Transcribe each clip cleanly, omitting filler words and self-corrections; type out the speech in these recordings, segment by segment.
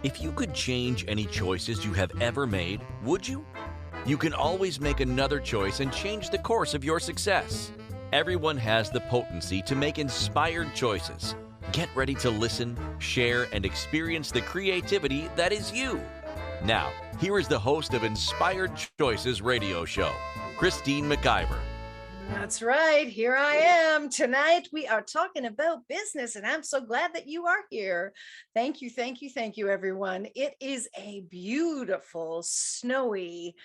If you could change any choices you have ever made, would you? You can always make another choice and change the course of your success. Everyone has the potency to make inspired choices. Get ready to listen, share, and experience the creativity that is you. Now, here is the host of Inspired Choices radio show, Christine McIver. That's right. Here I am. Tonight we are talking about business, and I'm so glad that you are here. Thank you, thank you, thank you, everyone. It is a beautiful, snowy,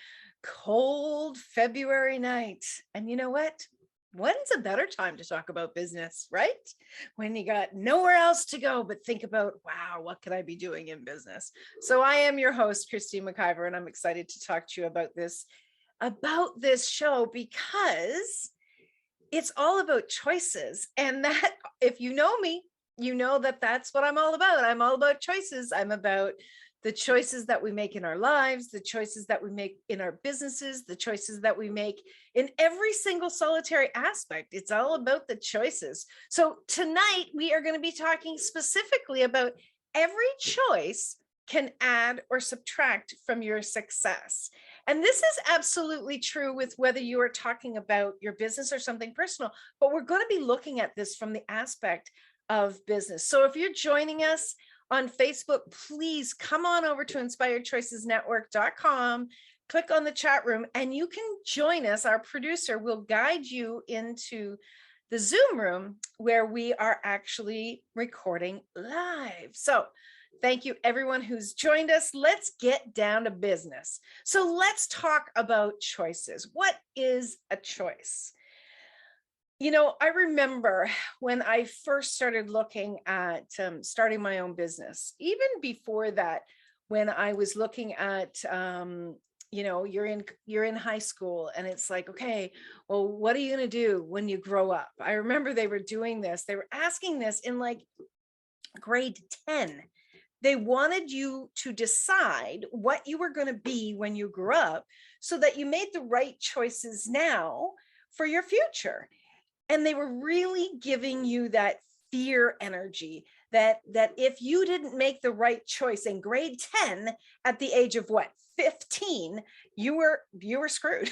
cold February night. And you know what? When's a better time to talk about business, right? When you got nowhere else to go but think about, wow, what could I be doing in business? So I am your host, Christine McIver, and I'm excited to talk to you about this show because it's all about choices. And that, if you know me, you know that that's what I'm all about. I'm all about choices. I'm about the choices that we make in our lives, the choices that we make in our businesses, the choices that we make in every single solitary aspect. It's all about the choices. So tonight we are going to be talking specifically about every choice can add or subtract from your success. And this is absolutely true with whether you are talking about your business or something personal, but we're going to be looking at this from the aspect of business. So if you're joining us on Facebook, please come on over to inspiredchoicesnetwork.com, click on the chat room, and you can join us. Our producer will guide you into the Zoom room where we are actually recording live. So thank you, everyone who's joined us. Let's get down to business. So let's talk about choices. What is a choice? You know, I remember when I first started looking at starting my own business, even before that, when I was looking at, you're in high school and it's like, okay, well, what are you going to do when you grow up? I remember they were doing this. They were asking this in like grade 10. They wanted you to decide what you were going to be when you grew up so that you made the right choices now for your future. And they were really giving you that fear energy that if you didn't make the right choice in grade 10 at the age of 15, you were screwed.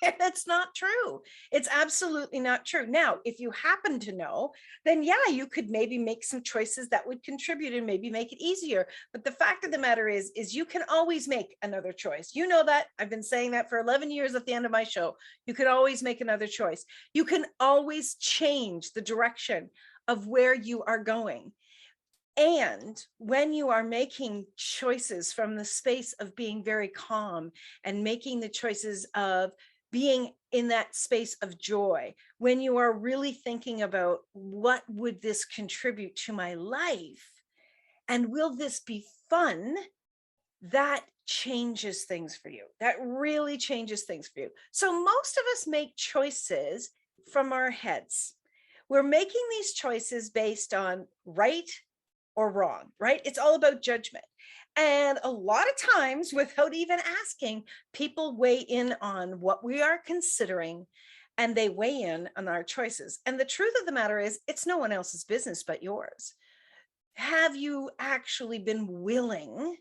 And it's not true. It's absolutely not true. Now, if you happen to know, then yeah, you could maybe make some choices that would contribute and maybe make it easier. But the fact of the matter is you can always make another choice. You know that. I've been saying that for 11 years at the end of my show. You could always make another choice. You can always change the direction of where you are going. And when you are making choices from the space of being very calm and making the choices of being in that space of joy, when you are really thinking about what would this contribute to my life and will this be fun, that changes things for you. That really changes things for you. So most of us make choices from our heads. We're making these choices based on right or wrong, right? It's all about judgment. And a lot of times, without even asking, people weigh in on what we are considering and they weigh in on our choices. And the truth of the matter is, it's no one else's business but yours. Have you actually been willing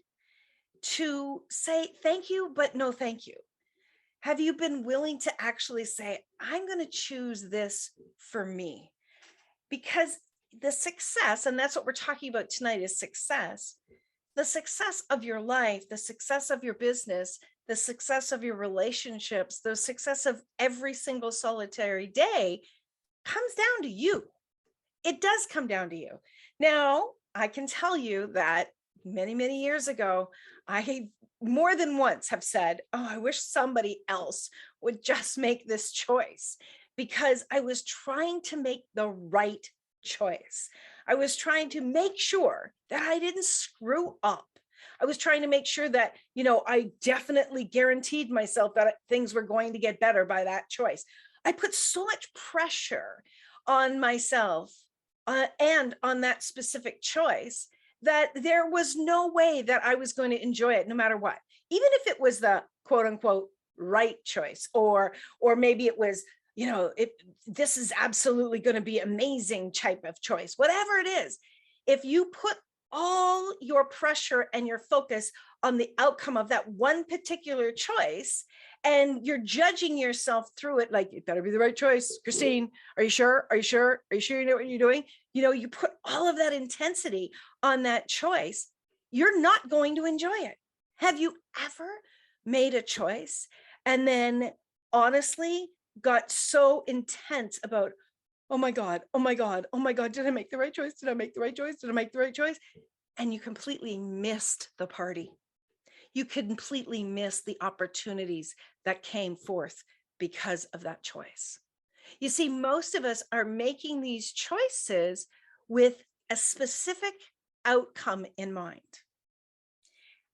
to say thank you, but no thank you? Have you been willing to actually say, I'm going to choose this for me? Because the success, and that's what we're talking about tonight, is success. The success of your life, the success of your business, the success of your relationships, the success of every single solitary day comes down to you. It does come down to you. Now, I can tell you that many, many years ago, I more than once have said, oh, I wish somebody else would just make this choice, because I was trying to make the right choice. I was trying to make sure that I didn't screw up. I was trying to make sure that, I definitely guaranteed myself that things were going to get better by that choice. I put so much pressure on myself and on that specific choice that there was no way that I was going to enjoy it no matter what. Even if it was the quote unquote right choice, or maybe it was, this is absolutely going to be amazing type of choice, whatever it is. If you put all your pressure and your focus on the outcome of that one particular choice, and you're judging yourself through it, like, it better be the right choice. Christine, are you sure? Are you sure? Are you sure you know what you're doing? You put all of that intensity on that choice, you're not going to enjoy it. Have you ever made a choice and then honestly got so intense about, oh my God, oh my God, oh my God, did I make the right choice? Did I make the right choice? Did I make the right choice? And you completely missed the party. You completely missed the opportunities that came forth because of that choice. You see, most of us are making these choices with a specific outcome in mind.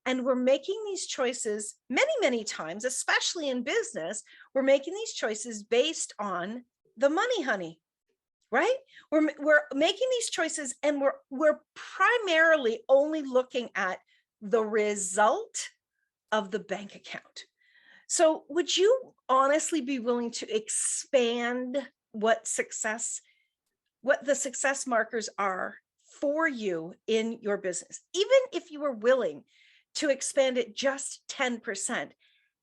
And we're making these choices many, many times, especially in business, we're making these choices based on the money, honey, right? We're making these choices, and we're primarily only looking at the result of the bank account. So would you honestly be willing to expand what the success markers are for you in your business? Even if you were willing to expand it just 10%,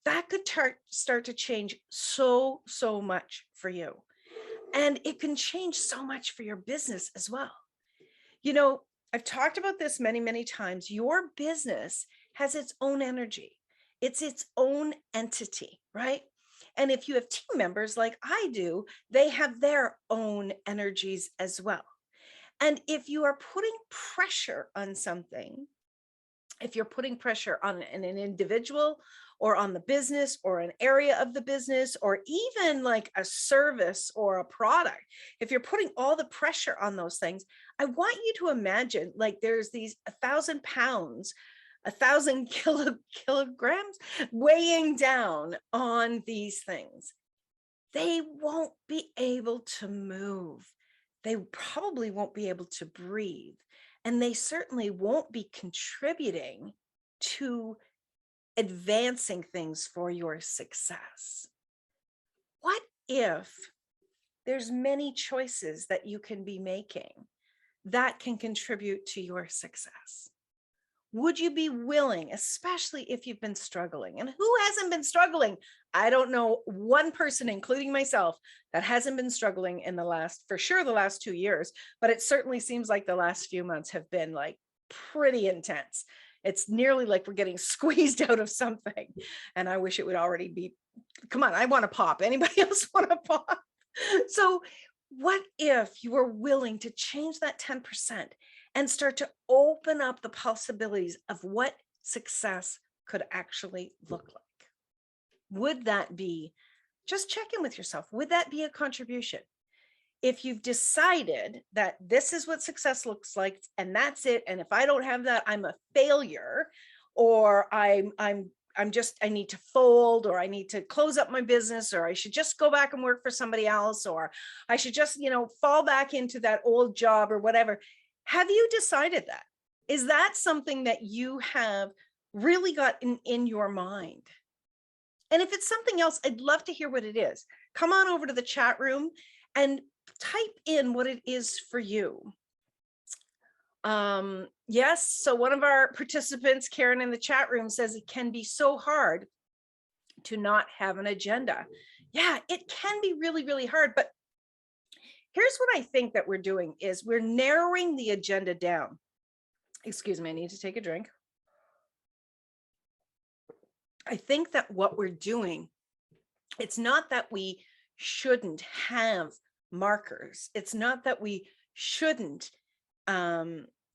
that could start to change so much for you. And it can change so much for your business as well. I've talked about this many, many times. Your business has its own energy. It's its own entity, right? And if you have team members like I do, they have their own energies as well. And if you are putting pressure on something, if you're putting pressure on an individual or on the business or an area of the business, or even like a service or a product, if you're putting all the pressure on those things, I want you to imagine like there's these 1,000 pounds, 1,000 kilograms weighing down on these things. They won't be able to move. They probably won't be able to breathe. And they certainly won't be contributing to advancing things for your success. What if there's many choices that you can be making that can contribute to your success? Would you be willing, especially if you've been struggling? And who hasn't been struggling? I don't know one person, including myself, that hasn't been struggling in the last 2 years, but it certainly seems like the last few months have been like pretty intense. It's nearly like we're getting squeezed out of something. And I wish it would already be, come on, I want to pop. Anybody else want to pop? So what if you were willing to change that 10% and start to open up the possibilities of what success could actually look like? Would that be, just check in with yourself, would that be a contribution? If you've decided that this is what success looks like and that's it, and if I don't have that, I'm a failure, or I need to fold, or I need to close up my business, or I should just go back and work for somebody else, or I should just, fall back into that old job or whatever. Have you decided that? Is that something that you have really got in your mind? And if it's something else, I'd love to hear what it is. Come on over to the chat room and type in what it is for you. Yes, so one of our participants, Karen, in the chat room says it can be so hard to not have an agenda. Yeah, it can be really, really hard. But here's what I think that we're doing is we're narrowing the agenda down. Excuse me, I need to take a drink. I think that what we're doing, it's not that we shouldn't have markers. It's not that we shouldn't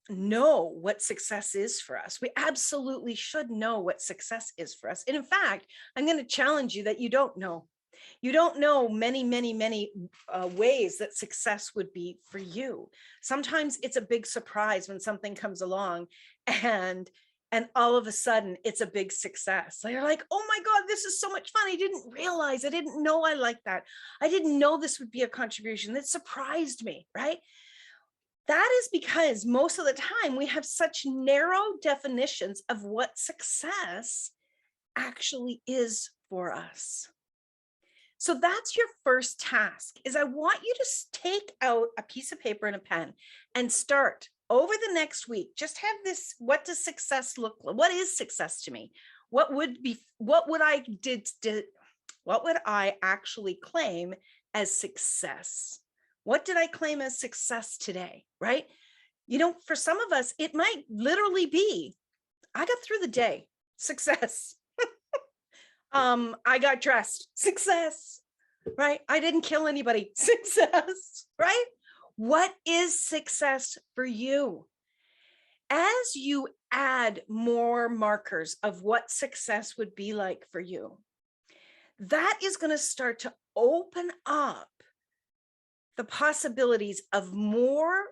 know what success is for us. We absolutely should know what success is for us. And in fact, I'm going to challenge you that you don't know. You don't know many, many, many ways that success would be for you. Sometimes it's a big surprise when something comes along and all of a sudden it's a big success. So you're like, oh my God, this is so much fun. I didn't realize, I didn't know I liked that. I didn't know this would be a contribution. That surprised me, right? That is because most of the time we have such narrow definitions of what success actually is for us. So that's your first task, is I want you to take out a piece of paper and a pen and start over the next week, just have this, what does success look like? What is success to me? What would I actually claim as success? What did I claim as success today, right? For some of us, it might literally be, I got through the day, success. I got dressed, success, right? I didn't kill anybody, success, right? What is success for you? As you add more markers of what success would be like for you, that is going to start to open up the possibilities of more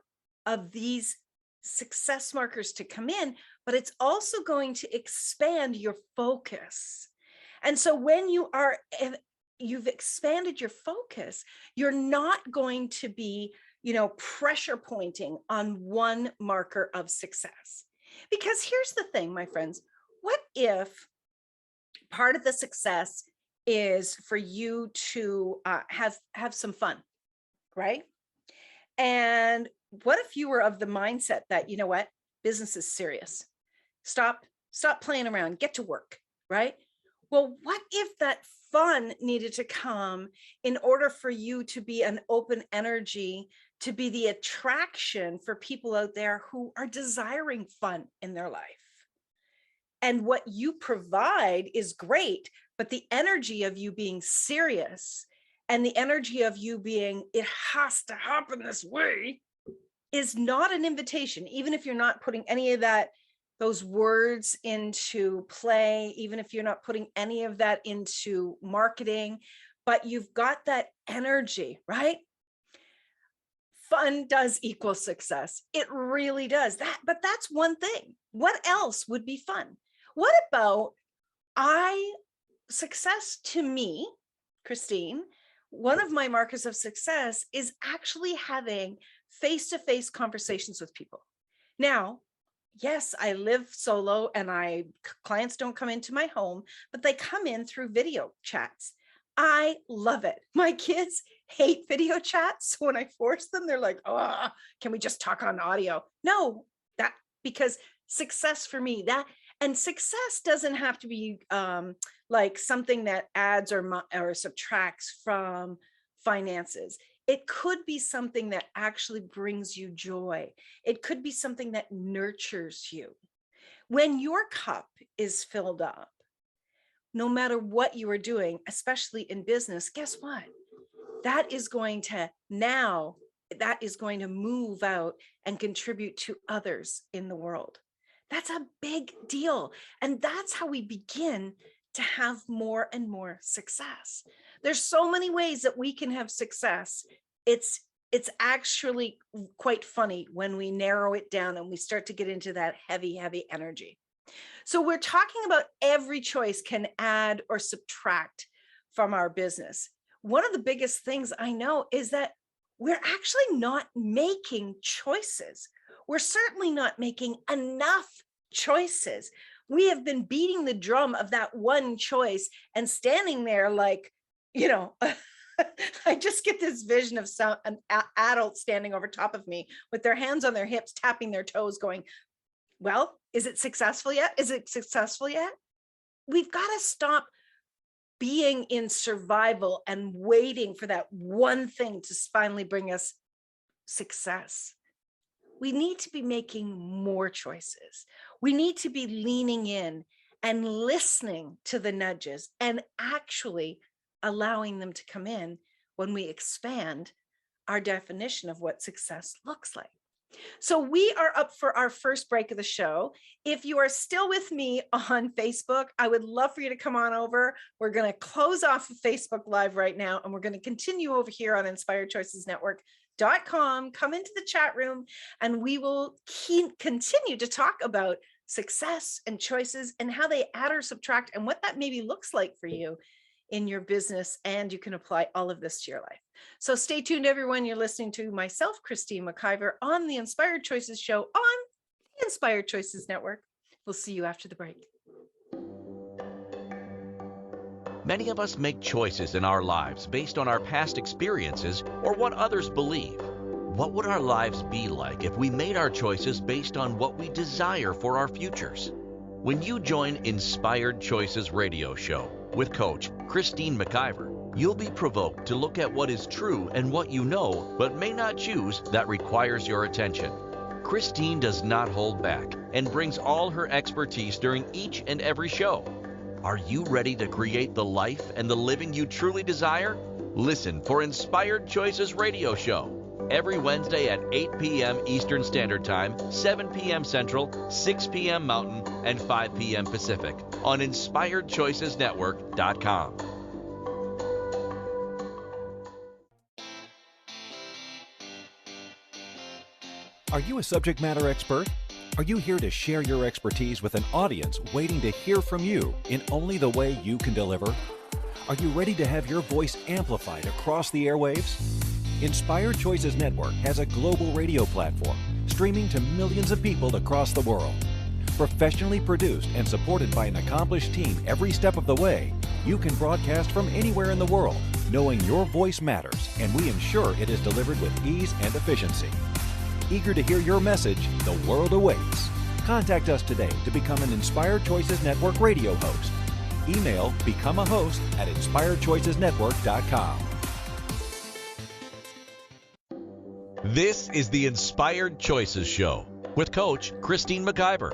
of these success markers to come in, but it's also going to expand your focus. And so when you've expanded your focus, you're not going to be, pressure pointing on one marker of success. Because here's the thing, my friends, what if part of the success is for you to have some fun, right? And what if you were of the mindset that, business is serious. Stop playing around, get to work, right? Well, what if that fun needed to come in order for you to be an open energy, to be the attraction for people out there who are desiring fun in their life? And what you provide is great, but the energy of you being serious and the energy of you being, it has to happen this way, is not an invitation, even if you're not putting any of those words into play, even if you're not putting any of that into marketing, but you've got that energy, right? Fun does equal success. It really does. But that's one thing. What else would be fun? What about success to me, Christine, one of my markers of success is actually having face-to-face conversations with people. Now, yes, I live solo and clients don't come into my home, but they come in through video chats. I love it. My kids hate video chats. So when I force them, they're like, oh, can we just talk on audio? No, because success for me, and success doesn't have to be like something that adds or subtracts from finances. It could be something that actually brings you joy. It could be something that nurtures you. When your cup is filled up, no matter what you are doing, especially in business, guess what? That is going to move out and contribute to others in the world. That's a big deal. And that's how we begin to have more and more success. There's so many ways that we can have success. It's actually quite funny when we narrow it down and we start to get into that heavy, heavy energy. So we're talking about every choice can add or subtract from our business. One of the biggest things I know is that we're actually not making choices. We're certainly not making enough choices. We have been beating the drum of that one choice and standing there like, I just get this vision of an adult standing over top of me with their hands on their hips, tapping their toes going, well, is it successful yet? Is it successful yet? We've got to stop being in survival and waiting for that one thing to finally bring us success. We need to be making more choices. We need to be leaning in and listening to the nudges and actually allowing them to come in when we expand our definition of what success looks like. So we are up for our first break of the show. If you are still with me on Facebook, I would love for you to come on over. We're going to close off of Facebook Live right now, and we're going to continue over here on InspiredChoicesNetwork.com. Come into the chat room, and we will continue to talk about success and choices and how they add or subtract and what that maybe looks like for you in your business, and you can apply all of this to your life. So stay tuned, everyone. You're listening to myself, Christine McIver, on the Inspired Choices Show on the Inspired Choices Network. We'll see you after the break. Many of us make choices in our lives based on our past experiences or what others believe. What would our lives be like if we made our choices based on what we desire for our futures? When you join Inspired Choices radio show with Coach Christine McIver, you'll be provoked to look at what is true and what you know but may not choose that requires your attention. Christine does not hold back and brings all her expertise during each and every show. Are you ready to create the life and the living you truly desire? Listen for Inspired Choices radio show every Wednesday at 8 p.m. Eastern Standard Time, 7 p.m. Central, 6 p.m. Mountain, and 5 p.m. Pacific on InspiredChoicesNetwork.com. Are you a subject matter expert? Are you here to share your expertise with an audience waiting to hear from you in only the way you can deliver? Are you ready to have your voice amplified across the airwaves? Inspired Choices Network has a global radio platform streaming to millions of people across the world. Professionally produced and supported by an accomplished team every step of the way, you can broadcast from anywhere in the world, knowing your voice matters, and we ensure it is delivered with ease and efficiency. Eager to hear your message, the world awaits. Contact us today to become an Inspired Choices Network radio host. Email become a host at inspiredchoicesnetwork.com. This is the Inspired Choices Show with Coach Christine McIver.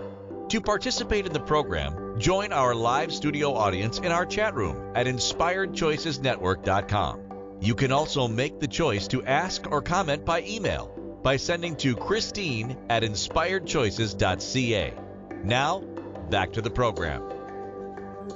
To participate in the program, join our live studio audience in our chat room at InspiredChoicesNetwork.com. You can also make the choice to ask or comment by email by sending to Christine at InspiredChoices.ca. Now, back to the program.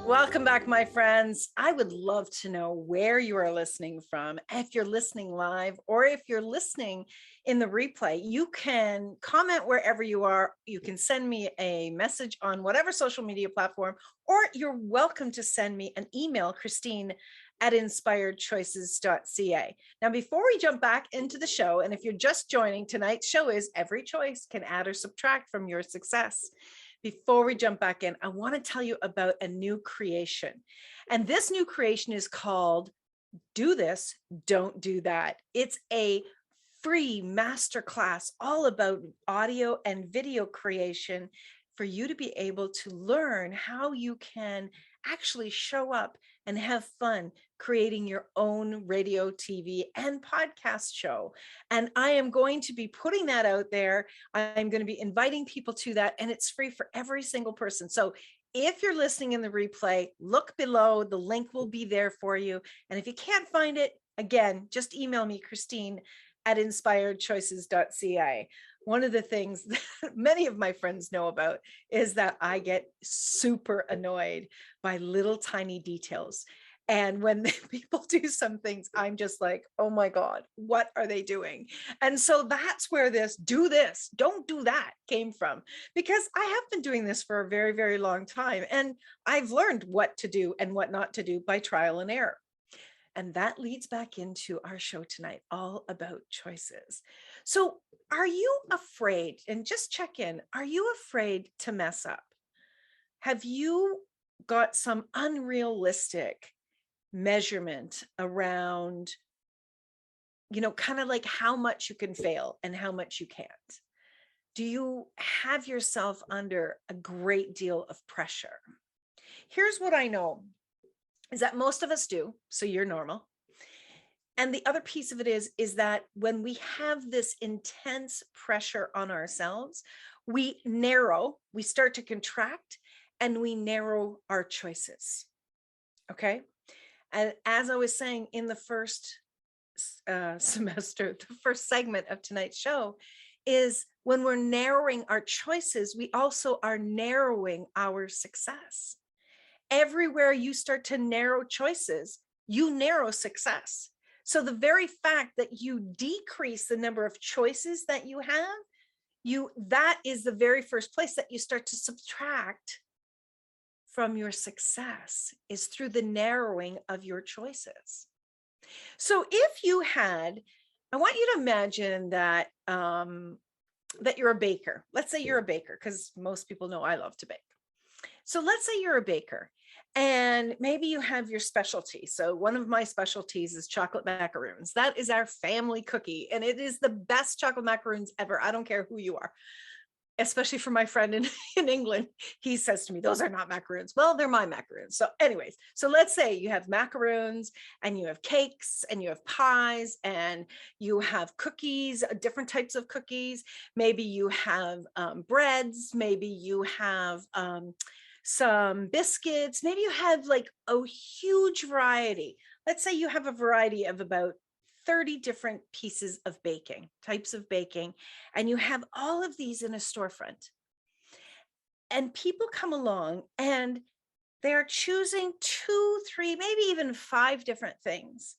Welcome back, my friends. I would love to know where you are listening from. If you're listening live or if you're listening in the replay, you can comment wherever you are. You can send me a message on whatever social media platform, or you're welcome to send me an email, Christine at inspiredchoices.ca. Now, before we jump back into the show, and if you're just joining, tonight's show is Every Choice Can Add or Subtract from Your Success. Before we jump back in, I want to tell you about a new creation. And this new creation is called Do This, Don't Do That. It's a free masterclass all about audio and video creation for you to be able to learn how you can actually show up and have fun creating your own radio, TV, and podcast show. And I am going to be putting that out there. I'm going to be inviting people to that, and it's free for every single person. So if you're listening in the replay, look below. The link will be there for you. And if you can't find it, again, just email me, Christine at inspiredchoices.ca. One of the things that many of my friends know about is that I get super annoyed by little tiny details. And when people do some things, I'm just like, oh my God, what are they doing? And so that's where this do this, don't do that came from, because I have been doing this for a very, very long time. And I've learned what to do and what not to do by trial and error. And that leads back into our show tonight, all about choices. So are you afraid, and just check in, are you afraid to mess up? Have you got some unrealistic measurement around, kind of like how much you can fail and how much you can't? Do you have yourself under a great deal of pressure? Here's what I know is that most of us do, so you're normal. And the other piece of it is that when we have this intense pressure on ourselves, we start to contract, and we narrow our choices. Okay. And as I was saying in the first semester, the first segment of tonight's show, is when we're narrowing our choices, we also are narrowing our success. Everywhere you start to narrow choices, you narrow success. So the very fact that you decrease the number of choices that you have, that is the very first place that you start to subtract from your success, is through the narrowing of your choices. So if you had, I want you to imagine that that you're a baker. Let's say you're a baker, because most people know I love to bake. So let's say you're a baker, And maybe you have your specialty. So one of my specialties is chocolate macaroons. That is our family cookie. And it is the best chocolate macaroons ever. I don't care who you are, especially for my friend in England. He says to me, those are not macaroons. Well, they're my macaroons. So anyways, so let's say you have macaroons and you have cakes and you have pies and you have cookies, different types of cookies. Maybe you have breads. Maybe you have some biscuits. Maybe you have like a huge variety. Let's say you have a variety of about 30 different pieces of baking, types of baking, and you have all of these in a storefront. And people come along and they're choosing 2, 3, maybe even 5 different things.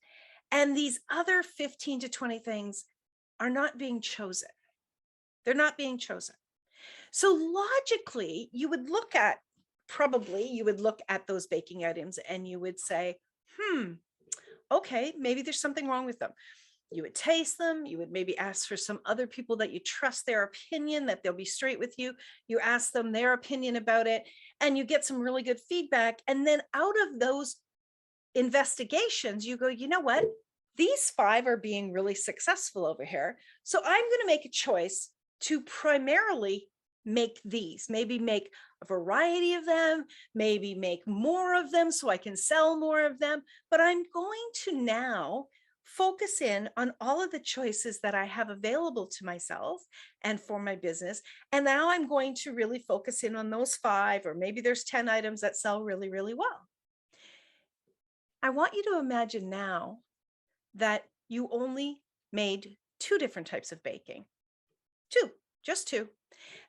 And these other 15 to 20 things are not being chosen. They're not being chosen. So logically, you would look at those baking items and you would say, okay, maybe there's something wrong with them. You would taste them. You would maybe ask for some other people that you trust their opinion, that they'll be straight with you. You ask them their opinion about it and you get some really good feedback. And then out of those investigations, you go, you know what? These 5 are being really successful over here. So I'm going to make a choice to primarily make these, maybe make a variety of them, maybe make more of them so I can sell more of them. But I'm going to now focus in on all of the choices that I have available to myself and for my business. And now I'm going to really focus in on those 5, or maybe there's 10 items that sell really, really well. I want you to imagine now that you only made 2 different types of baking. 2, just 2.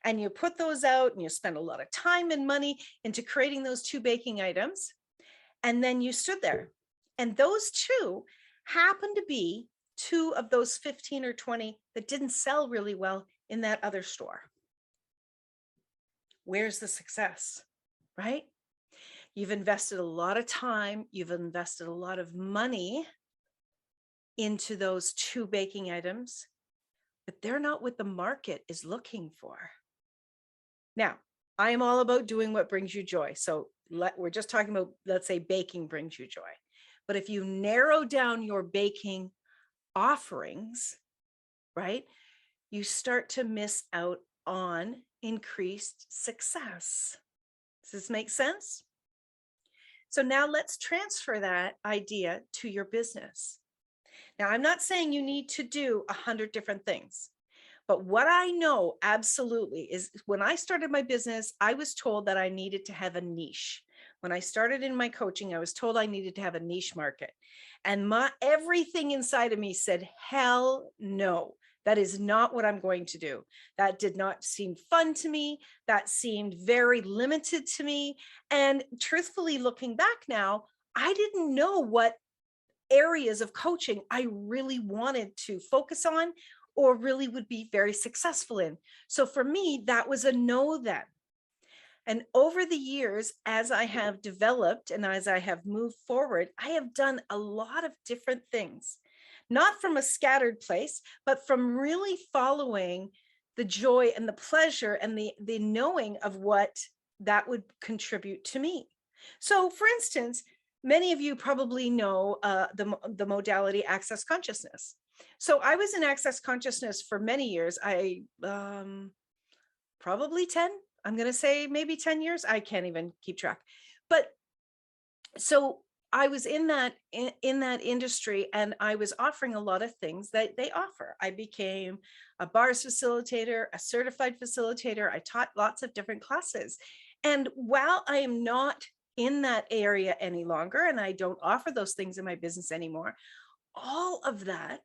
And you put those out and you spend a lot of time and money into creating those 2 baking items. And then you stood there. And those 2 happen to be 2 of those 15 or 20 that didn't sell really well in that other store. Where's the success, right? You've invested a lot of time. You've invested a lot of money into those 2 baking items, but they're not what the market is looking for. Now, I am all about doing what brings you joy. So we're just talking about, let's say baking brings you joy. But if you narrow down your baking offerings, right, you start to miss out on increased success. Does this make sense? So now let's transfer that idea to your business. Now, I'm not saying you need to do 100 different things, but what I know absolutely is when I started my business, I was told that I needed to have a niche. When I started in my coaching, I was told I needed to have a niche market. And everything inside of me said, hell no, that is not what I'm going to do. That did not seem fun to me. That seemed very limited to me. And truthfully, looking back now, I didn't know what areas of coaching I really wanted to focus on or really would be very successful in. So for me, that was a no then. And over the years, as I have developed and as I have moved forward, I have done a lot of different things, not from a scattered place, but from really following the joy and the pleasure and the knowing of what that would contribute to me. So for instance, many of you probably know the modality Access Consciousness. So I was in Access Consciousness for many years. Probably 10. I'm going to say maybe 10 years. I can't even keep track. But so I was in that industry and I was offering a lot of things that they offer. I became a bars facilitator, a certified facilitator. I taught lots of different classes. And while I am not in that area any longer, and I don't offer those things in my business anymore, all of that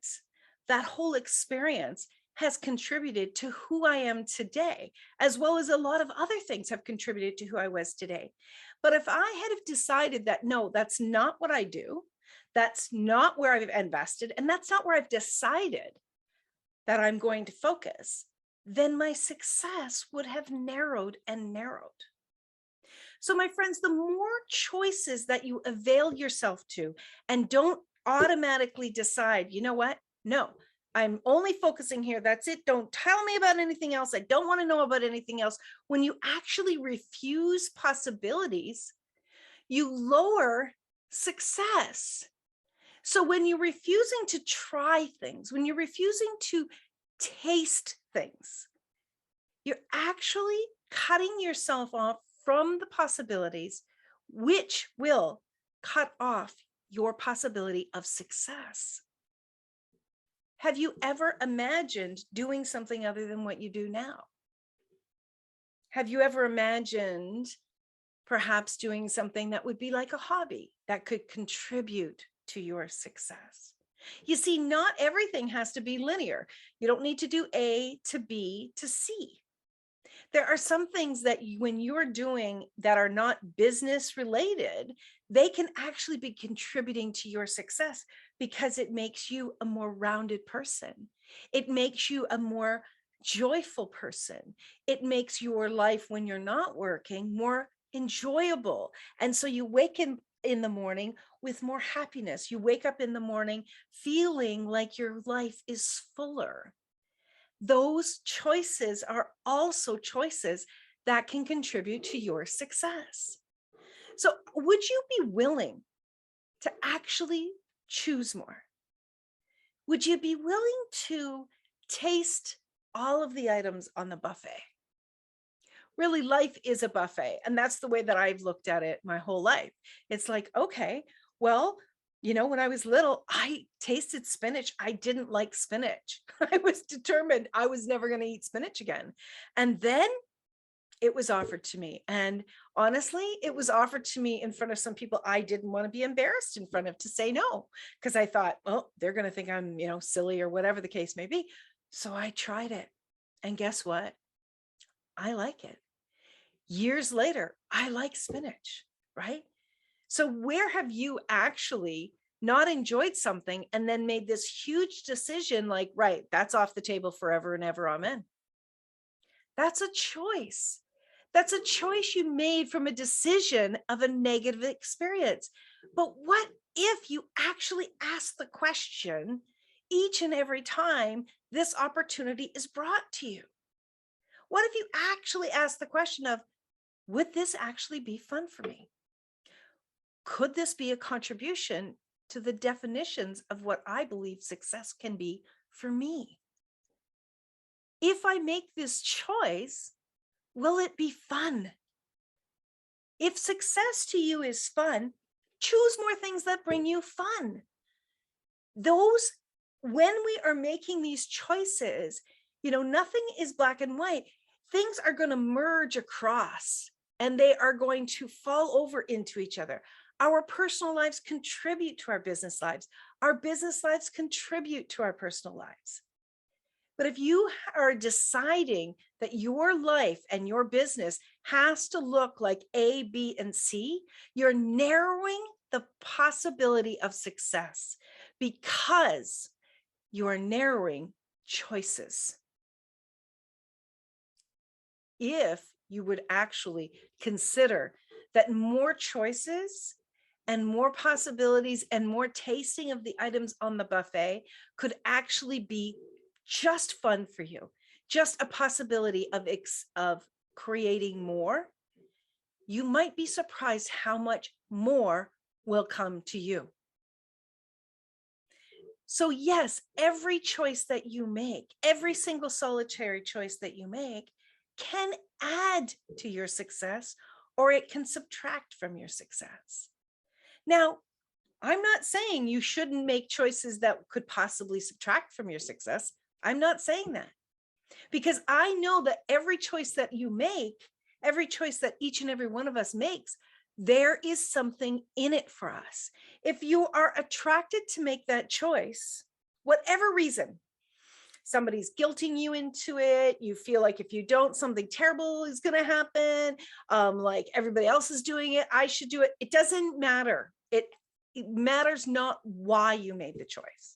whole experience has contributed to who I am today, as well as a lot of other things have contributed to who I was today. But if I had have decided that, no, that's not what I do, that's not where I've invested, and that's not where I've decided that I'm going to focus, then my success would have narrowed and narrowed. So my friends, the more choices that you avail yourself to and don't automatically decide, you know what? No, I'm only focusing here. That's it. Don't tell me about anything else. I don't want to know about anything else. When you actually refuse possibilities, you lower success. So when you're refusing to try things, when you're refusing to taste things, you're actually cutting yourself off from the possibilities, which will cut off your possibility of success. Have you ever imagined doing something other than what you do now? Have you ever imagined perhaps doing something that would be like a hobby that could contribute to your success? You see, not everything has to be linear. You don't need to do A to B to C. There are some things that when you're doing that are not business related, they can actually be contributing to your success because it makes you a more rounded person. It makes you a more joyful person. It makes your life when you're not working more enjoyable. And so you wake in the morning with more happiness. You wake up in the morning feeling like your life is fuller. Those choices are also choices that can contribute to your success. So would you be willing to actually choose more? Would you be willing to taste all of the items on the buffet? Really, life is a buffet. And that's the way that I've looked at it my whole life. It's like, okay, well, when I was little, I tasted spinach. I didn't like spinach. I was determined I was never going to eat spinach again. And then it was offered to me. And honestly, it was offered to me in front of some people I didn't want to be embarrassed in front of to say no, because I thought, well, they're going to think I'm, silly or whatever the case may be. So I tried it. And guess what? I like it. Years later, I like spinach, right? So where have you actually not enjoyed something and then made this huge decision like, right, that's off the table forever and ever, amen? That's a choice. That's a choice you made from a decision of a negative experience. But what if you actually ask the question each and every time this opportunity is brought to you? What if you actually ask the question of, would this actually be fun for me? Could this be a contribution to the definitions of what I believe success can be for me? If I make this choice, will it be fun? If success to you is fun, choose more things that bring you fun. When we are making these choices, nothing is black and white. Things are going to merge across and they are going to fall over into each other. Our personal lives contribute to our business lives. Our business lives contribute to our personal lives. But if you are deciding that your life and your business has to look like A, B, and C, you're narrowing the possibility of success because you are narrowing choices. If you would actually consider that more choices and more possibilities and more tasting of the items on the buffet could actually be just fun for you, just a possibility of creating more, you might be surprised how much more will come to you. So yes, every choice that you make, every single solitary choice that you make can add to your success or it can subtract from your success. Now, I'm not saying you shouldn't make choices that could possibly subtract from your success. I'm not saying that, because I know that every choice that you make, every choice that each and every one of us makes, there is something in it for us. If you are attracted to make that choice, whatever reason, somebody's guilting you into it, you feel like if you don't, something terrible is going to happen, like everybody else is doing it, I should do it. It doesn't matter. It matters not why you made the choice.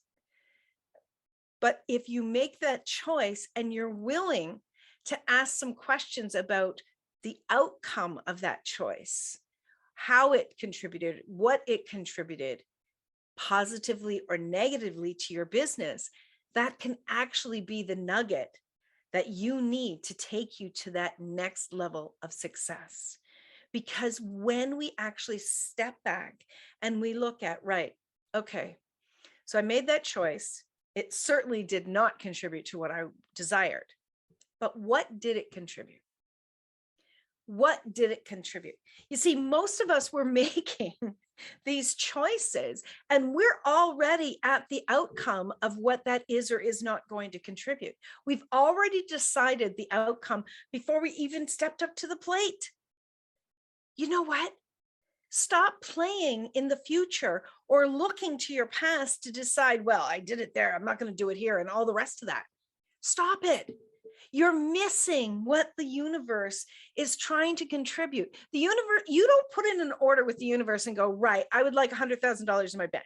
But if you make that choice and you're willing to ask some questions about the outcome of that choice, how it contributed, what it contributed positively or negatively to your business, that can actually be the nugget that you need to take you to that next level of success. Because when we actually step back and we look at, right, okay, so I made that choice. It certainly did not contribute to what I desired. But what did it contribute? What did it contribute? You see, most of us were making these choices, and we're already at the outcome of what that is or is not going to contribute. We've already decided the outcome before we even stepped up to the plate. You know what? Stop playing in the future or looking to your past to decide, well, I did it there, I'm not going to do it here, and all the rest of that. Stop it. You're missing what the universe is trying to contribute. The universe, you don't put in an order with the universe and go, right, I would like $100,000 in my bank.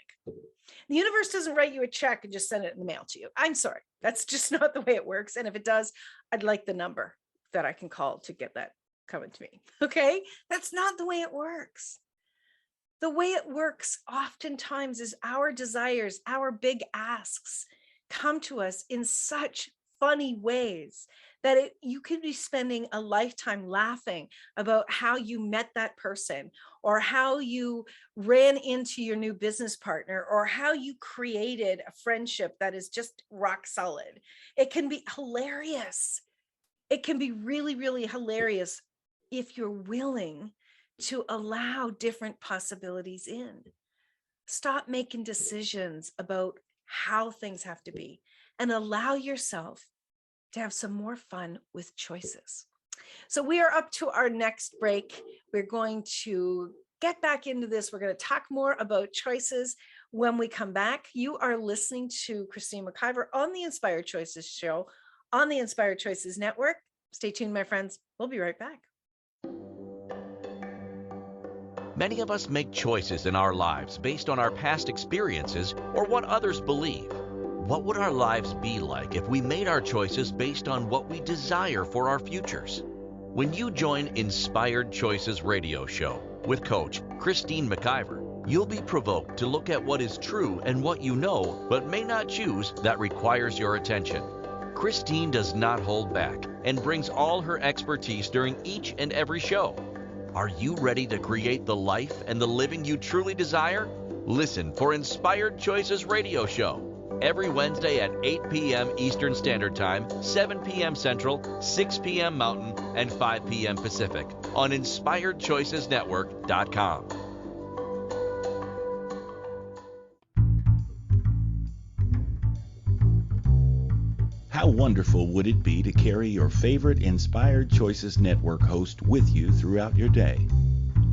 The universe doesn't write you a check and just send it in the mail to you. I'm sorry. That's just not the way it works. And if it does, I'd like the number that I can call to get that coming to me. Okay? That's not the way it works. The way it works oftentimes is our desires, our big asks come to us in such funny ways that you could be spending a lifetime laughing about how you met that person, or how you ran into your new business partner, or how you created a friendship that is just rock solid. It can be hilarious. It can be really, really hilarious if you're willing to allow different possibilities in. Stop making decisions about how things have to be and allow yourself to have some more fun with choices. So we are up to our next break. We're going to get back into this. We're going to talk more about choices when we come back. You are listening to Christine McIver on the Inspired Choices show on the Inspired Choices Network. Stay tuned, my friends. We'll be right back. Many of us make choices in our lives based on our past experiences or what others believe. What would our lives be like if we made our choices based on what we desire for our futures? When you join Inspired Choices radio show with Coach Christine McIver, you'll be provoked to look at what is true and what you know but may not choose that requires your attention. Christine does not hold back and brings all her expertise during each and every show. Are you ready to create the life and the living you truly desire? Listen for Inspired Choices radio show every Wednesday at 8 p.m. Eastern Standard Time, 7 p.m. Central, 6 p.m. Mountain, and 5 p.m. Pacific on InspiredChoicesNetwork.com. How wonderful would it be to carry your favorite Inspired Choices Network host with you throughout your day?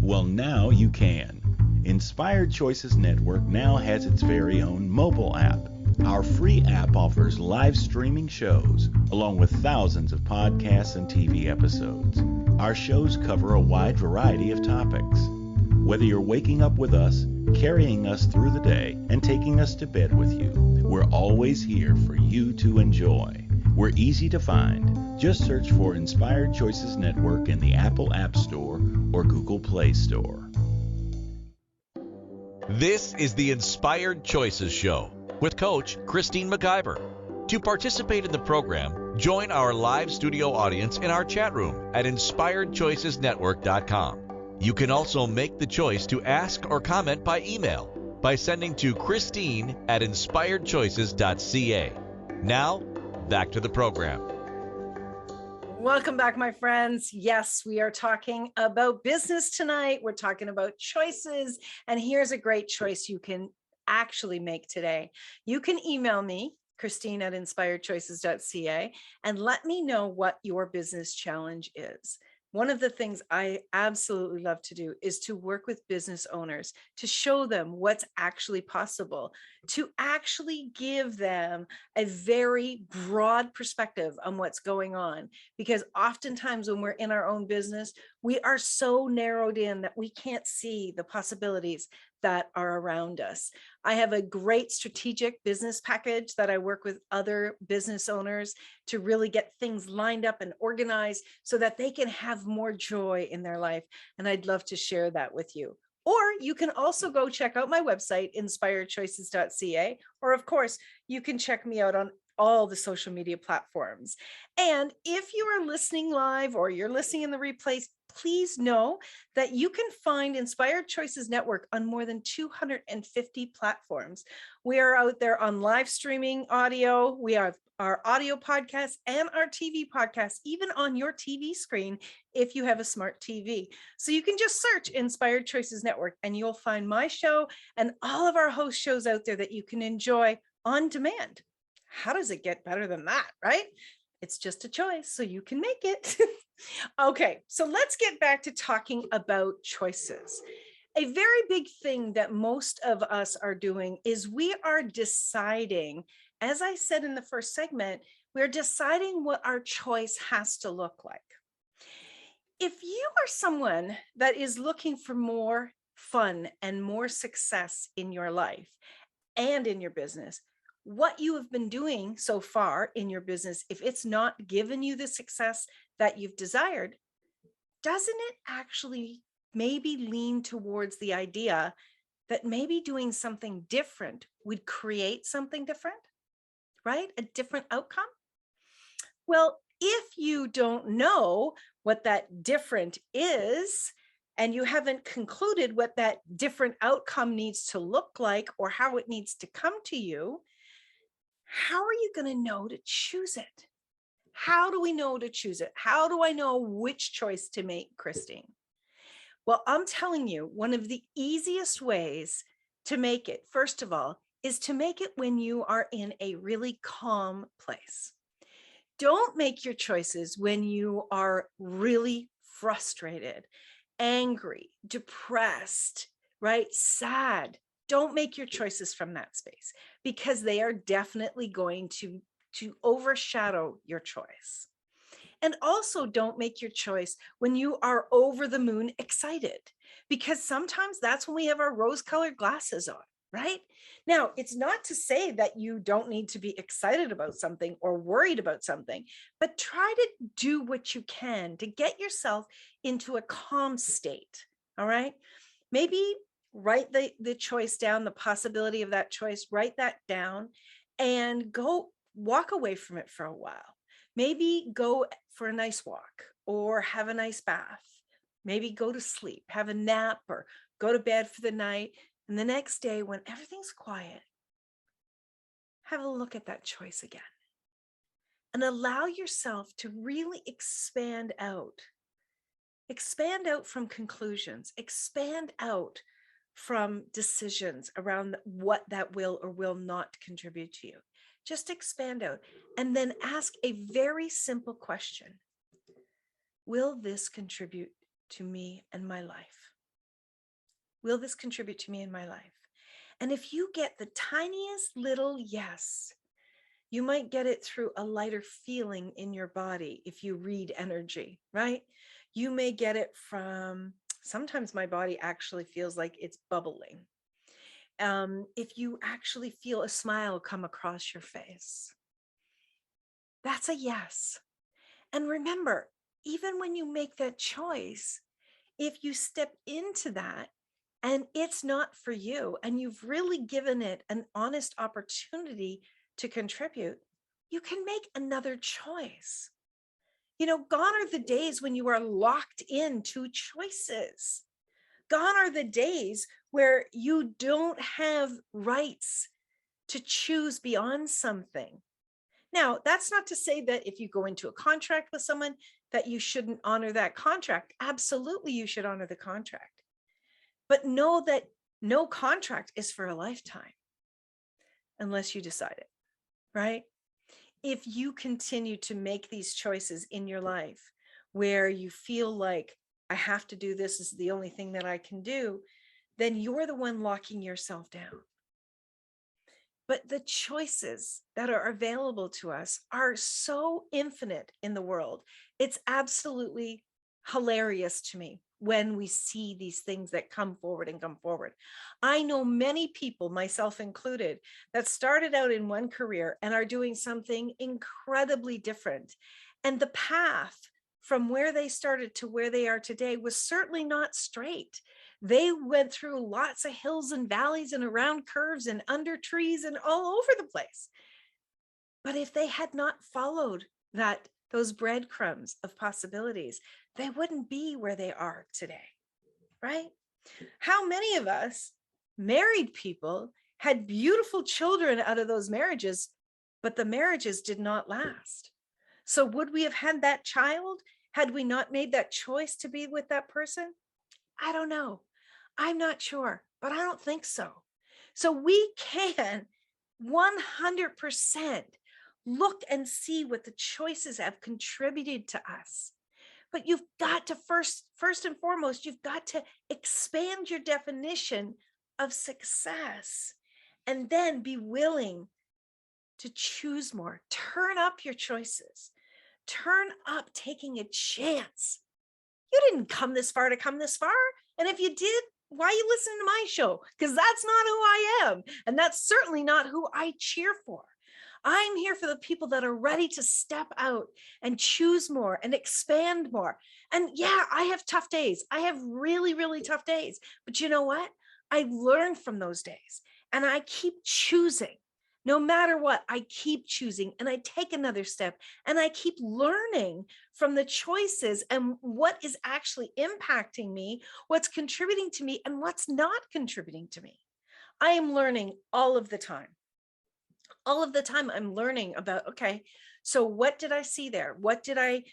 Well, now you can. Inspired Choices Network now has its very own mobile app. Our free app offers live streaming shows, along with thousands of podcasts and TV episodes. Our shows cover a wide variety of topics. Whether you're waking up with us, carrying us through the day, and taking us to bed with you, we're always here for you to enjoy. We're easy to find. Just search for Inspired Choices Network in the Apple App Store or Google Play Store. This is the Inspired Choices Show with Coach Christine McIver. To participate in the program, join our live studio audience in our chat room at InspiredChoicesNetwork.com. You can also make the choice to ask or comment by email by sending to Christine at InspiredChoices.ca. Now, back to the program. Welcome back, my friends. Yes, we are talking about business tonight. We're talking about choices. And here's a great choice you can actually make today. You can email me, Christine at InspiredChoices.ca, and let me know what your business challenge is. One of the things I absolutely love to do is to work with business owners, to show them what's actually possible, to actually give them a very broad perspective on what's going on. Because oftentimes when we're in our own business, we are so narrowed in that we can't see the possibilities that are around us. I have a great strategic business package that I work with other business owners to really get things lined up and organized so that they can have more joy in their life. And I'd love to share that with you. Or you can also go check out my website, inspiredchoices.ca. Or of course, you can check me out on all the social media platforms. And if you are listening live or you're listening in the replays, please know that you can find Inspired Choices Network on more than 250 platforms. We are out there on live streaming audio. We have our audio podcasts and our TV podcasts, even on your TV screen if you have a smart TV. So you can just search Inspired Choices Network and you'll find my show and all of our host shows out there that you can enjoy on demand. How does it get better than that, right? It's just a choice, so you can make it. Okay, so let's get back to talking about choices. A very big thing that most of us are doing is we are deciding, as I said in the first segment, we're deciding what our choice has to look like. If you are someone that is looking for more fun and more success in your life and in your business, what you have been doing so far in your business, if it's not given you the success that you've desired, doesn't it actually maybe lean towards the idea that maybe doing something different would create something different, right? A different outcome? Well, if you don't know what that different is, and you haven't concluded what that different outcome needs to look like or how it needs to come to you, how are you going to know to choose it? How do we know to choose it? How do I know which choice to make, Christine? Well, I'm telling you, one of the easiest ways to make it, first of all, is to make it when you are in a really calm place. Don't make your choices when you are really frustrated, angry, depressed, right? Sad. Don't make your choices from that space because they are definitely going to overshadow your choice. And also don't make your choice when you are over the moon excited, because sometimes that's when we have our rose-colored glasses on, right? Now, it's not to say that you don't need to be excited about something or worried about something, but try to do what you can to get yourself into a calm state, all right? Maybe write the choice down, the possibility of that choice, write that down and go walk away from it for a while. Maybe go for a nice walk or have a nice bath. Maybe go to sleep, have a nap or go to bed for the night. And the next day when everything's quiet, have a look at that choice again and allow yourself to really expand out from conclusions, expand out from decisions around what that will or will not contribute to you. Just expand out and then ask a very simple question. Will this contribute to me and my life? Will this contribute to me and my life? And if you get the tiniest little yes, you might get it through a lighter feeling in your body if you read energy, right? You may get it from, sometimes my body actually feels like it's bubbling. If you actually feel a smile come across your face, that's a yes. And remember, even when you make that choice, if you step into that and it's not for you, and you've really given it an honest opportunity to contribute, you can make another choice. You know, gone are the days when you are locked into choices. Gone are the days where you don't have rights to choose beyond something. Now, that's not to say that if you go into a contract with someone that you shouldn't honor that contract. Absolutely, you should honor the contract. But know that no contract is for a lifetime unless you decide it, right? If you continue to make these choices in your life where you feel like I have to do this, is the only thing that I can do, then you're the one locking yourself down. But the choices that are available to us are so infinite in the world. It's absolutely hilarious to me when we see these things that come forward. I know many people, myself included, that started out in one career and are doing something incredibly different. And the path from where they started to where they are today was certainly not straight. They went through lots of hills and valleys and around curves and under trees and all over the place. But if they had not followed those breadcrumbs of possibilities, they wouldn't be where they are today, right? How many of us married people had beautiful children out of those marriages, but the marriages did not last? So would we have had that child had we not made that choice to be with that person? I don't know. I'm not sure, but I don't think so. So we can 100% look and see what the choices have contributed to us. But you've got to first and foremost, you've got to expand your definition of success and then be willing to choose more. Turn up your choices. Turn up taking a chance. You didn't come this far to come this far. And if you did, why are you listening to my show? Because that's not who I am. And that's certainly not who I cheer for. I'm here for the people that are ready to step out and choose more and expand more. And yeah, I have tough days. I have really, really tough days. But you know what? I learned from those days and I keep choosing. No matter what, I keep choosing and I take another step and I keep learning from the choices and what is actually impacting me, what's contributing to me, and what's not contributing to me. I am learning all of the time. All of the time I'm learning about, okay, so what did I see there? What did I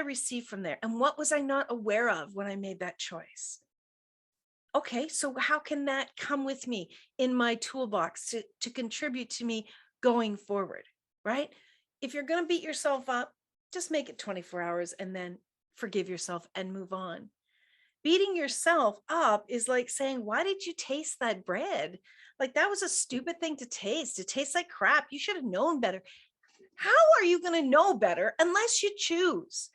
receive from there? And what was I not aware of when I made that choice? Okay, so how can that come with me in my toolbox to contribute to me going forward, right? If you're going to beat yourself up, just make it 24 hours and then forgive yourself and move on. Beating yourself up is like saying, why did you taste that bread? Like that was a stupid thing to taste. It tastes like crap. You should have known better. How are you going to know better unless you choose?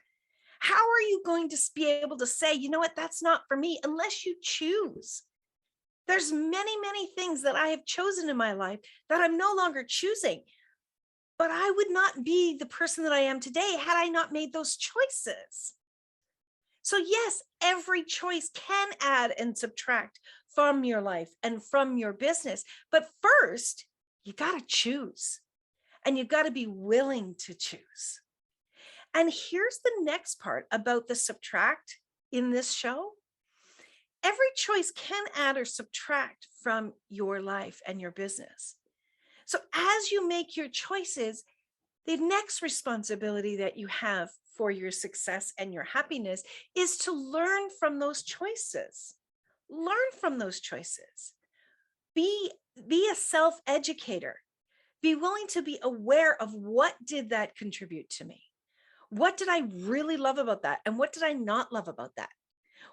How are you going to be able to say, you know what, that's not for me unless you choose? There's many, many things that I have chosen in my life that I'm no longer choosing, but I would not be the person that I am today had I not made those choices. So yes, every choice can add and subtract from your life and from your business. But first, you got to choose and you've got to be willing to choose. And here's the next part about the subtract in this show. Every choice can add or subtract from your life and your business. So as you make your choices, the next responsibility that you have for your success and your happiness is to learn from those choices. Learn from those choices. Be a self-educator. Be willing to be aware of what did that contribute to me. What did I really love about that? And what did I not love about that?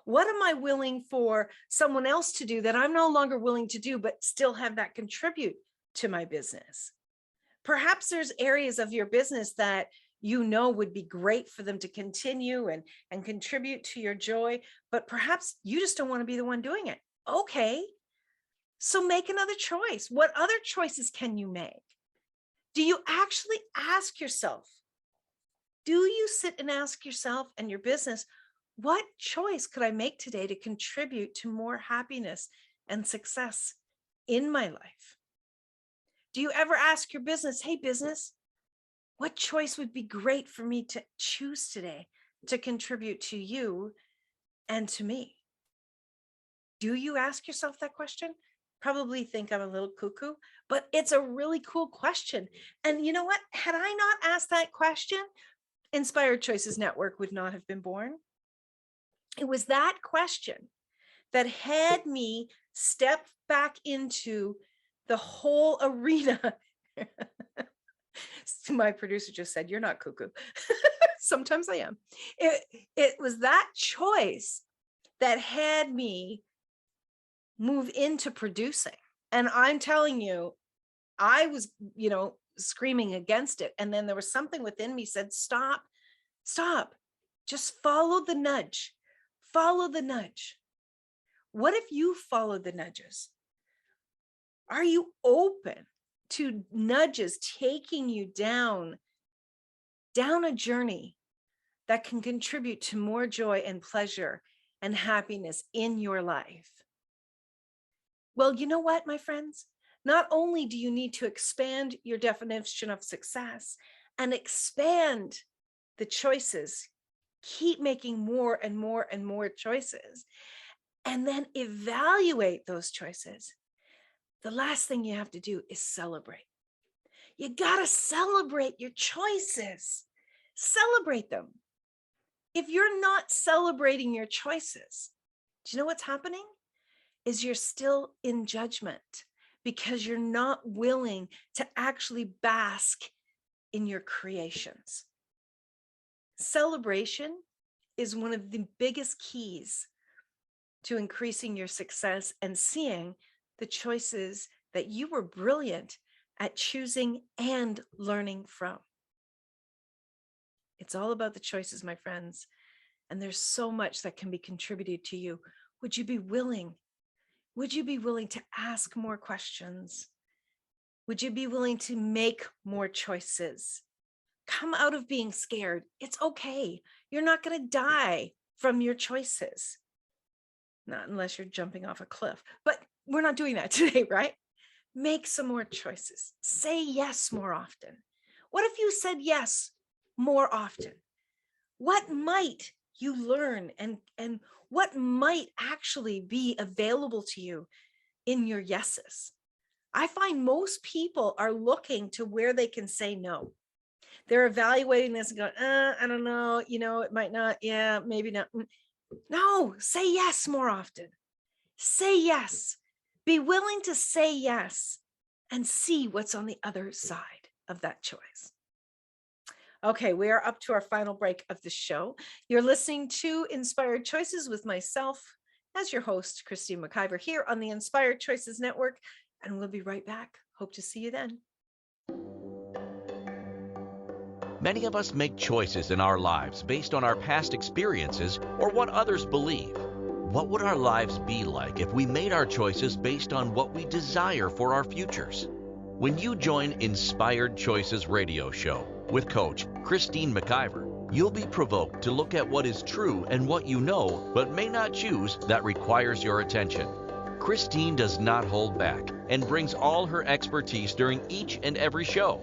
What am I willing for someone else to do that I'm no longer willing to do, but still have that contribute to my business? Perhaps there's areas of your business that you know would be great for them to continue and contribute to your joy, but perhaps you just don't want to be the one doing it. Okay, so make another choice. What other choices can you make? Do you actually ask yourself, do you sit and ask yourself and your business, what choice could I make today to contribute to more happiness and success in my life? Do you ever ask your business, hey, business, what choice would be great for me to choose today to contribute to you and to me? Do you ask yourself that question? Probably think I'm a little cuckoo, but it's a really cool question. And you know what? Had I not asked that question, Inspired Choices Network would not have been born. It was that question that had me step back into the whole arena. My producer just said, you're not cuckoo. Sometimes I am. It was that choice that had me move into producing. And I'm telling you, I was, screaming against it. And then there was something within me said, stop, just follow the nudge, follow the nudge. What if you follow the nudges? Are you open to nudges taking you down a journey that can contribute to more joy and pleasure and happiness in your life? Well, you know what, my friends? Not only do you need to expand your definition of success and expand the choices, keep making more and more and more choices, and then evaluate those choices. The last thing you have to do is celebrate. You got to celebrate your choices. Celebrate them. If you're not celebrating your choices, do you know what's happening? Is you're still in judgment because you're not willing to actually bask in your creations. Celebration is one of the biggest keys to increasing your success and seeing the choices that you were brilliant at choosing and learning from. It's all about the choices, my friends. And there's so much that can be contributed to you. Would you be willing? Would you be willing to ask more questions? Would you be willing to make more choices? Come out of being scared. It's okay. You're not going to die from your choices. Not unless you're jumping off a cliff. But we're not doing that today, right? Make some more choices. Say yes more often. What if you said yes more often? What might you learn and what might actually be available to you in your yeses? I find most people are looking to where they can say no. They're evaluating this and going, I don't know, it might not, yeah, maybe not. No, say yes more often. Say yes. Be willing to say yes and see what's on the other side of that choice. Okay, we are up to our final break of the show. You're listening to Inspired Choices with myself as your host, Christine McIver, here on the Inspired Choices Network, and we'll be right back. Hope to see you then. Many of us make choices in our lives based on our past experiences or what others believe. What would our lives be like if we made our choices based on what we desire for our futures? When you join Inspired Choices radio show with Coach Christine McIver, you'll be provoked to look at what is true and what you know but may not choose that requires your attention. Christine does not hold back and brings all her expertise during each and every show.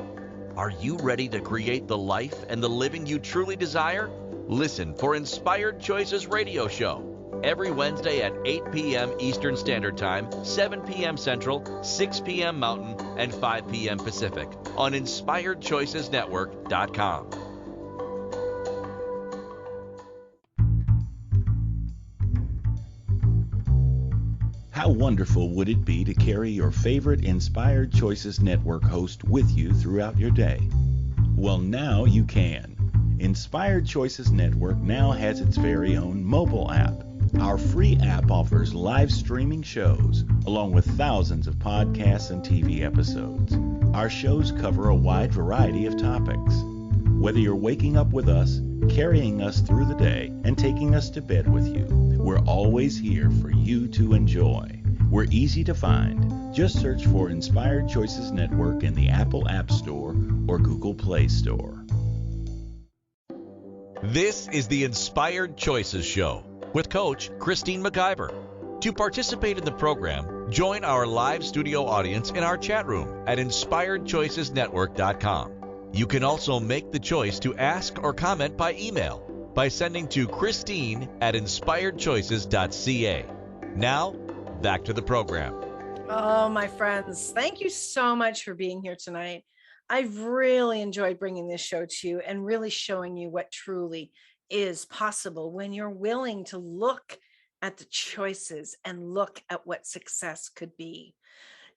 Are you ready to create the life and the living you truly desire? Listen for Inspired Choices radio show every Wednesday at 8 p.m. Eastern Standard Time, 7 p.m. Central, 6 p.m. Mountain, and 5 p.m. Pacific on InspiredChoicesNetwork.com. How wonderful would it be to carry your favorite Inspired Choices Network host with you throughout your day? Well, now you can. Inspired Choices Network now has its very own mobile app. Our free app offers live streaming shows, along with thousands of podcasts and TV episodes. Our shows cover a wide variety of topics. Whether you're waking up with us, carrying us through the day, and taking us to bed with you, we're always here for you to enjoy. We're easy to find. Just search for Inspired Choices Network in the Apple App Store or Google Play Store. This is the Inspired Choices Show with Coach Christine McIver. To participate in the program, join our live studio audience in our chat room at InspiredChoicesNetwork.com. You can also make the choice to ask or comment by email by sending to Christine@InspiredChoices.ca. Now, back to the program. Oh, my friends, thank you so much for being here tonight. I've really enjoyed bringing this show to you and really showing you what truly is possible when you're willing to look at the choices and look at what success could be.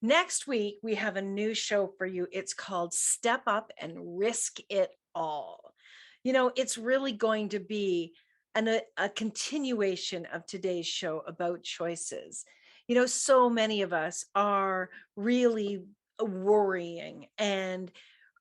Next week, we have a new show for you. It's called Step Up and Risk It All. It's really going to be a continuation of today's show about choices. So many of us are really worrying and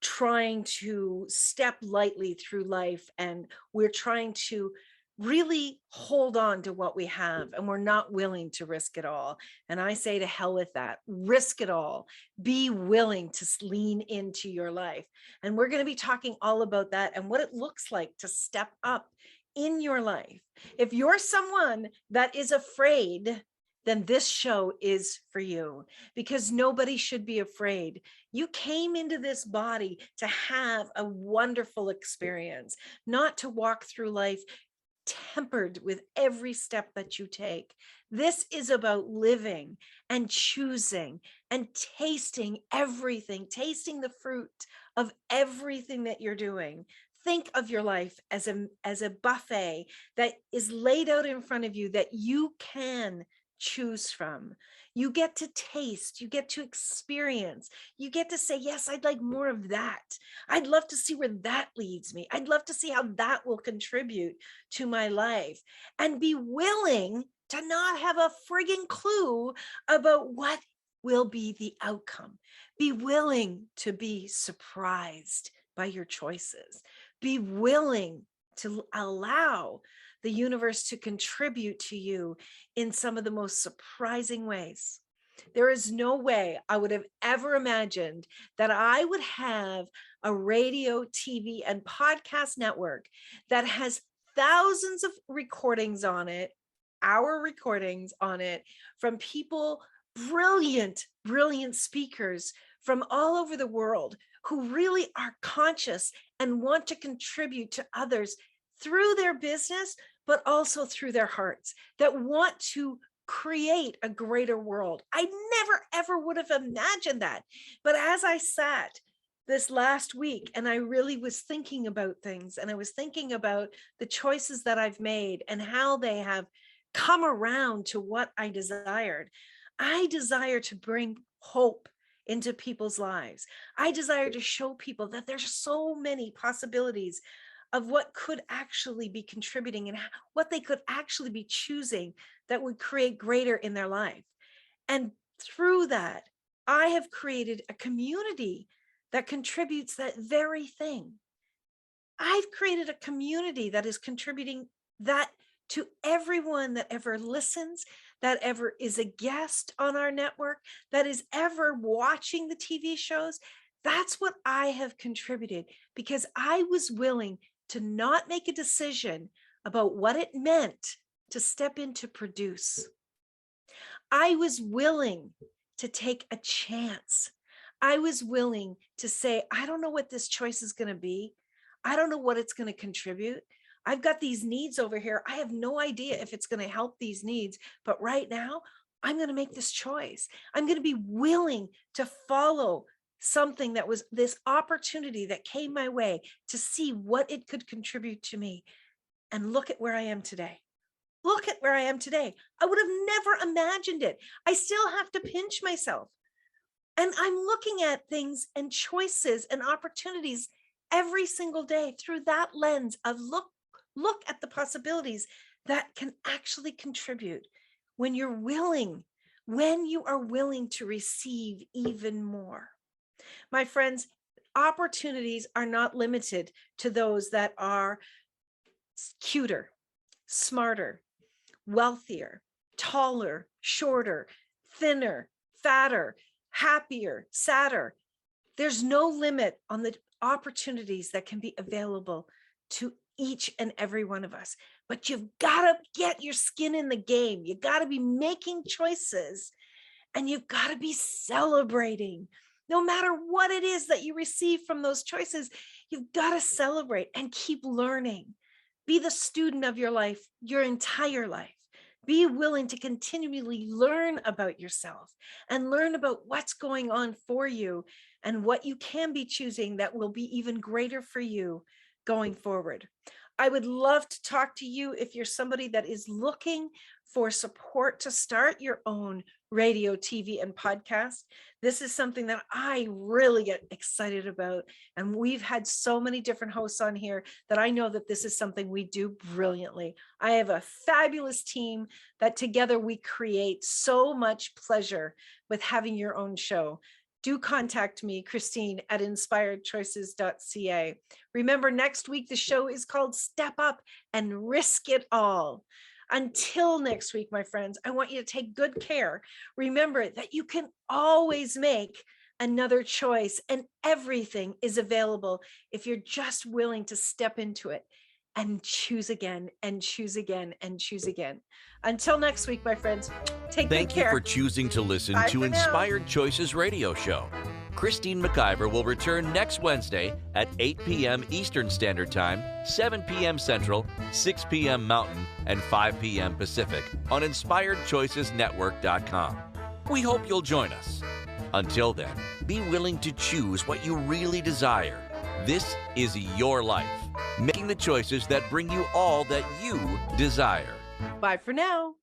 trying to step lightly through life, and we're trying to really hold on to what we have, and we're not willing to risk it all. And I say to hell with that. Risk it all. Be willing to lean into your life. And we're going to be talking all about that and what it looks like to step up in your life. If you're someone that is afraid, then this show is for you, because nobody should be afraid. You came into this body to have a wonderful experience, not to walk through life tempered with every step that you take. This is about living and choosing and tasting everything, tasting the fruit of everything that you're doing. Think of your life as a buffet that is laid out in front of you that you can choose from. You get to taste, you get to experience, you get to say, yes, I'd like more of that. I'd love to see where that leads me. I'd love to see how that will contribute to my life, and be willing to not have a frigging clue about what will be the outcome. Be willing to be surprised by your choices. Be willing to allow the universe to contribute to you in some of the most surprising ways. There is no way I would have ever imagined that I would have a radio, TV, and podcast network that has thousands of recordings on it, our recordings on it, from people, brilliant speakers from all over the world who really are conscious and want to contribute to others through their business, but also through their hearts, that want to create a greater world. I never, ever would have imagined that. But as I sat this last week and I really was thinking about things, and I was thinking about the choices that I've made and how they have come around to what I desired. I desire to bring hope into people's lives. I desire to show people that there's so many possibilities of what could actually be contributing and what they could actually be choosing that would create greater in their life. And through that, I have created a community that contributes that very thing. I've created a community that is contributing that to everyone that ever listens, that ever is a guest on our network, that is ever watching the TV shows. That's what I have contributed, because I was willing to not make a decision about what it meant to step in to produce. I was willing to take a chance. I was willing to say, I don't know what this choice is going to be. I don't know what it's going to contribute. I've got these needs over here. I have no idea if it's going to help these needs, but right now I'm going to make this choice. I'm going to be willing to follow something that was this opportunity that came my way to see what it could contribute to me. And look at where I am today. Look at where I am today. I would have never imagined it. I still have to pinch myself. And I'm looking at things and choices and opportunities every single day through that lens of look at the possibilities that can actually contribute when you're willing, when you are willing to receive even more. My friends, opportunities are not limited to those that are cuter, smarter, wealthier, taller, shorter, thinner, fatter, happier, sadder. There's no limit on the opportunities that can be available to each and every one of us. But you've got to get your skin in the game. You got to be making choices, and you've got to be celebrating. No matter what it is that you receive from those choices, you've got to celebrate and keep learning. Be the student of your life, your entire life. Be willing to continually learn about yourself and learn about what's going on for you and what you can be choosing that will be even greater for you going forward. I would love to talk to you if you're somebody that is looking for support to start your own radio, TV, and podcast. This is something that I really get excited about. And we've had so many different hosts on here that I know that this is something we do brilliantly. I have a fabulous team that together we create so much pleasure with having your own show. Do contact me, Christine, at inspiredchoices.ca. Remember, next week, the show is called Step Up and Risk It All. Until next week, my friends, I want you to take good care. Remember that you can always make another choice, and everything is available if you're just willing to step into it and choose again and choose again and choose again. Until next week, my friends, take good Thank you care. for choosing to listen Bye to for now. Inspired Choices Radio Show. Christine McIver will return next Wednesday at 8 p.m. Eastern Standard Time, 7 p.m. Central, 6 p.m. Mountain, and 5 p.m. Pacific on InspiredChoicesNetwork.com. We hope you'll join us. Until then, be willing to choose what you really desire. This is your life, making the choices that bring you all that you desire. Bye for now.